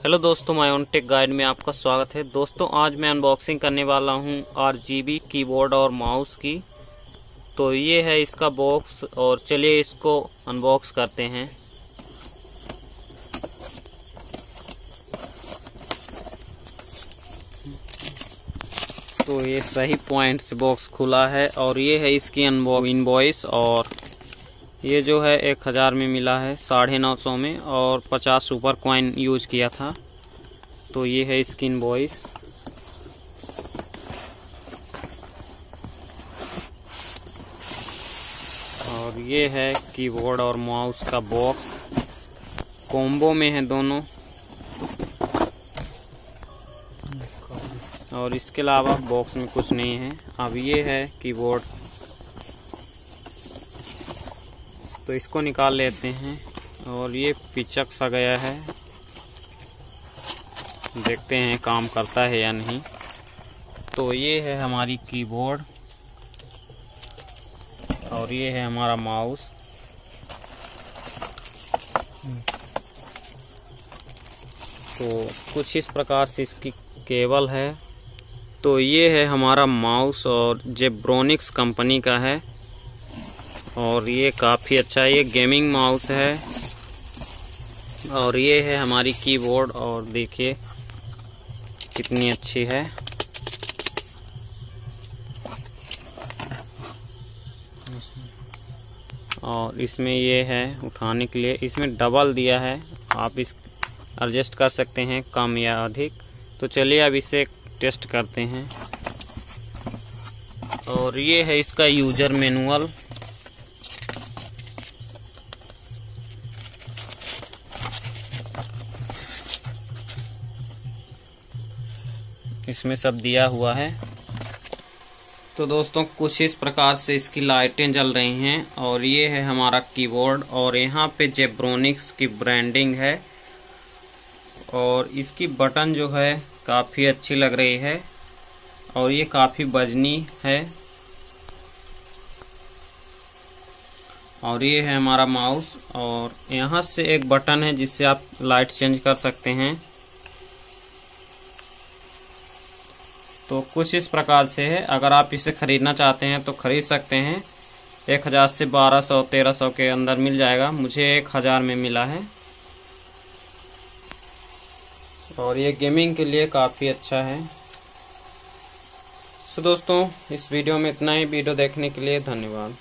Hello दोस्तों, my take guide में आपका स्वागत है। दोस्तों आज मैं अनबॉक्सिंग करने वाला हूं RGB कीबोर्ड और माउस की। तो ये है इसका बॉक्स और चलिए इसको अनबॉक्स करते हैं। तो ये सही पॉइंट से बॉक्स खुला है और ये है इसकी इनवॉइस। और ये जो है 1000 में मिला है, 950 में, और 50 सुपर कॉइन यूज किया था। तो ये है इसकी इनवॉइस। और ये है कीबोर्ड और माउस का बॉक्स, कॉम्बो में है दोनों। और इसके अलावा बॉक्स में कुछ नहीं है। अब ये है कीबोर्ड, तो इसको निकाल लेते हैं। और ये पिचक सा गया है, देखते हैं काम करता है या नहीं। तो ये है हमारी कीबोर्ड और ये है हमारा माउस। तो कुछ इस प्रकार से इसकी केबल है। तो ये है हमारा माउस और जेब्रोनिक्स कंपनी का है और ये काफ़ी अच्छा है, ये गेमिंग माउस है। और ये है हमारी कीबोर्ड और देखिए कितनी अच्छी है। और इसमें ये है उठाने के लिए, इसमें डबल दिया है, आप इस एडजस्ट कर सकते हैं कम या अधिक। तो चलिए अब इसे टेस्ट करते हैं। और ये है इसका यूजर मैनुअल। इसमें सब दिया हुआ है। तो दोस्तों कुछ इस प्रकार से इसकी लाइटें जल रही हैं। और ये है हमारा कीबोर्ड और यहाँ पे जेब्रोनिक्स की ब्रांडिंग है। और इसकी बटन जो है काफ़ी अच्छी लग रही है और ये काफ़ी वजनी है। और ये है हमारा माउस और यहाँ से एक बटन है जिससे आप लाइट चेंज कर सकते हैं। तो कुछ इस प्रकार से है। अगर आप इसे खरीदना चाहते हैं तो खरीद सकते हैं। 1000 से 1200-1300 के अंदर मिल जाएगा। मुझे 1000 में मिला है और ये गेमिंग के लिए काफ़ी अच्छा है। तो दोस्तों इस वीडियो में इतना ही। वीडियो देखने के लिए धन्यवाद।